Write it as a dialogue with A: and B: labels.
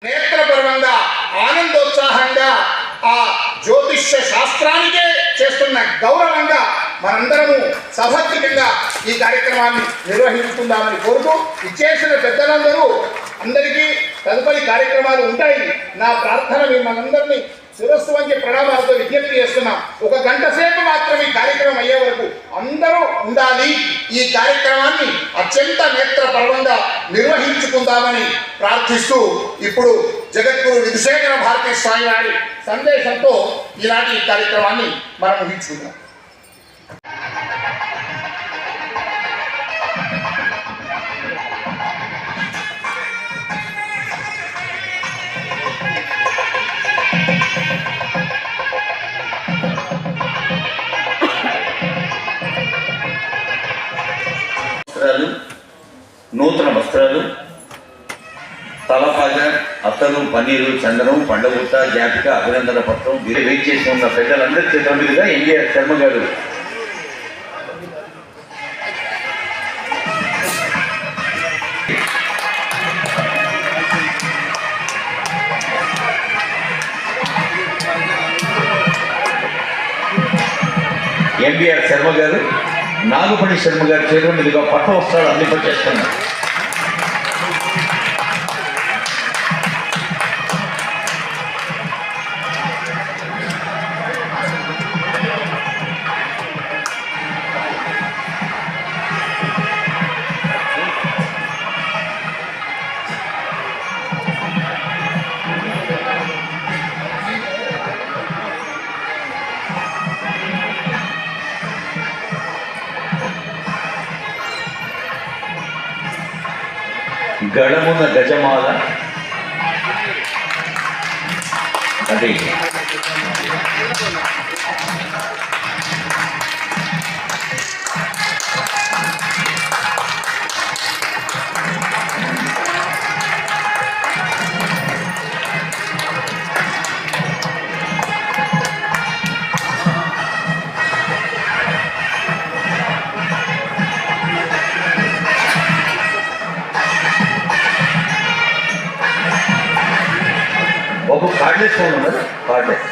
A: నేత్రపర్వంగా ఆనందోత్సాహంగా ఆ జ్యోతిష్య శాస్త్రానికే చేస్తున్న గౌరవంగా మనందరము సభక్తికంగా ఈ కార్యక్రమాన్ని నిర్వహించుకుందామని కోరుతూ ఇచ్చేసిన పెద్దలందరూ అందరికీ తదుపరి కార్యక్రమాలు ఉంటాయి. నా ప్రార్థన మిమ్మల్ని శిరస్సు వంచి ప్రణామాలతో విజ్ఞప్తి చేస్తున్నాం. 1 గంట సేపు మాత్రం ఈ కార్యక్రమం అయ్యే వరకు అందరూ ఉండాలి. ఈ కార్యక్రమాన్ని అత్యంత నేత్రపర్వంగా నిర్వహించుకుందామని ప్రార్థిస్తూ ఇప్పుడు జగద్గురు విధుశేఖర భారతీ స్వామి వారి సందేశంతో ఈనాటి కార్యక్రమాన్ని మనం ముగించుకుందాం.
B: నూతన వస్త్రాలు, తలపాగ, అత్తరు, పన్నీరు, చందనం, పండగుట్ట, జ్ఞాపిక, అభినందన పత్రం వెయిట్ చేసి ఉన్న పెద్దలందరి చేతుల మీదుగా ఎన్టీఆర్ శర్మ గారు నాగపణి శర్మ గారి చేతుల మీదుగా పట్ట వస్త్రాలు అందింపచేస్తున్నారు. గడమున గజమాల అది కార్డ్లెస్ ఫోన్ ఉన్నది. కార్డ్లెస్